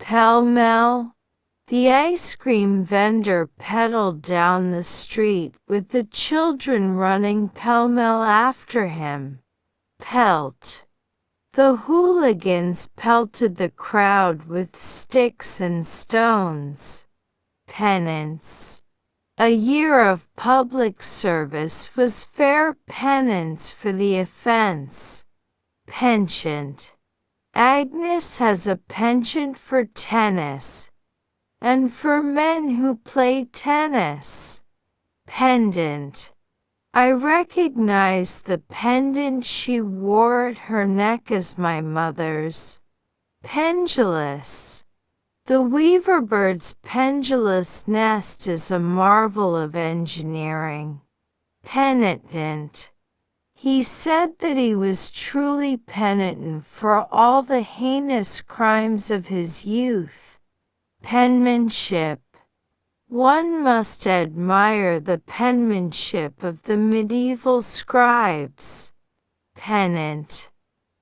Pell-mell, the ice cream vendor pedaled down the street with the children running pell-mell after him. Pelt. The hooligans pelted the crowd with sticks and stones. Penance. A year of public service was fair penance for the offense. Penchant. Agnes has a penchant for tennis, and for men who play tennis. Pendant. I recognized the pendant she wore at her neck as my mother's. Pendulous. The weaverbird's pendulous nest is a marvel of engineering. Penitent. He said that he was truly penitent for all the heinous crimes of his youth. Penmanship. One must admire the penmanship of the medieval scribes. Pennant.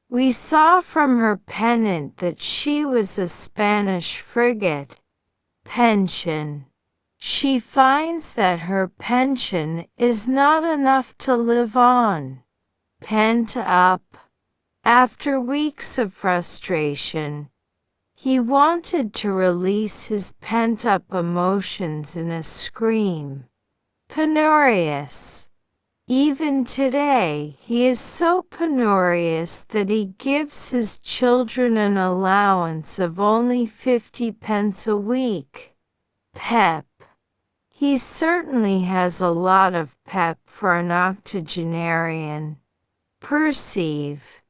We saw from her pennant that she was a Spanish frigate. Pension. She finds that her pension is not enough to live on. Pent up. After weeks of frustration, he wanted to release his pent-up emotions in a scream. Penurious. Even today, he is so penurious that he gives his children an allowance of only 50 pence a week. Pep. He certainly has a lot of pep for an octogenarian. Perceive.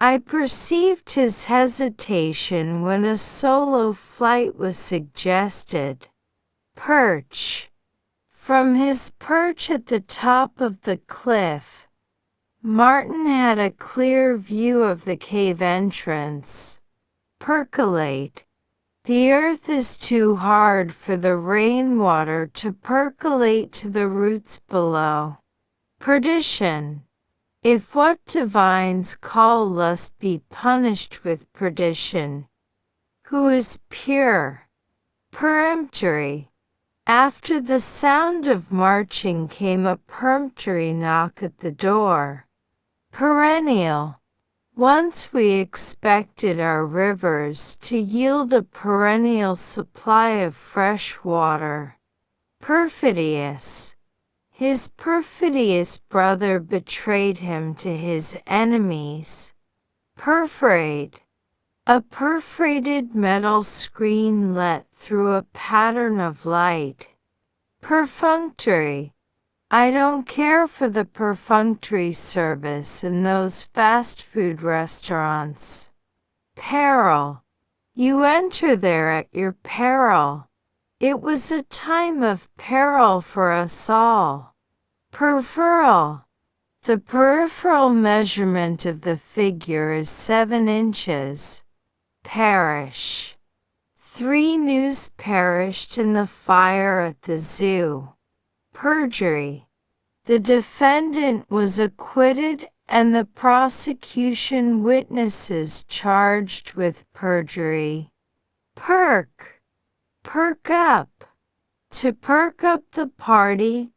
I perceived his hesitation when a solo flight was suggested. Perch. From his perch at the top of the cliff, Martin had a clear view of the cave entrance. Percolate. The earth is too hard for the rainwater to percolate to the roots below. Perdition. If what divines call lust be punished with perdition, who is pure? Peremptory. After the sound of marching came a peremptory knock at the door. Perennial. Once we expected our rivers to yield a perennial supply of fresh water. Perfidious. His perfidious brother betrayed him to his enemies. Perforate. A perforated metal screen let through a pattern of light. Perfunctory. I don't care for the perfunctory service in those fast food restaurants. Peril. You enter there at your peril. It was a time of peril for us all. Peripheral. The peripheral measurement of the figure is 7 inches. Perish. 3 news perished in the fire at the zoo. Perjury. The defendant was acquitted and the prosecution witnesses charged with perjury. Perk. Perk up. To perk up the party,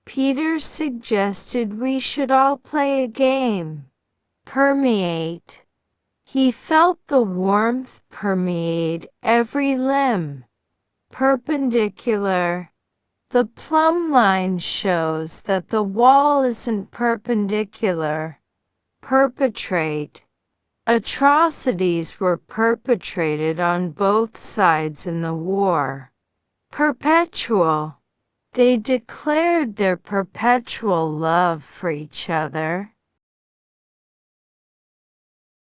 Peter suggested we should all play a game. Permeate. He felt the warmth permeate every limb. Perpendicular. The plumb line shows that the wall isn't perpendicular. Perpetrate. Atrocities were perpetrated on both sides in the war. Perpetual. They declared their perpetual love for each other.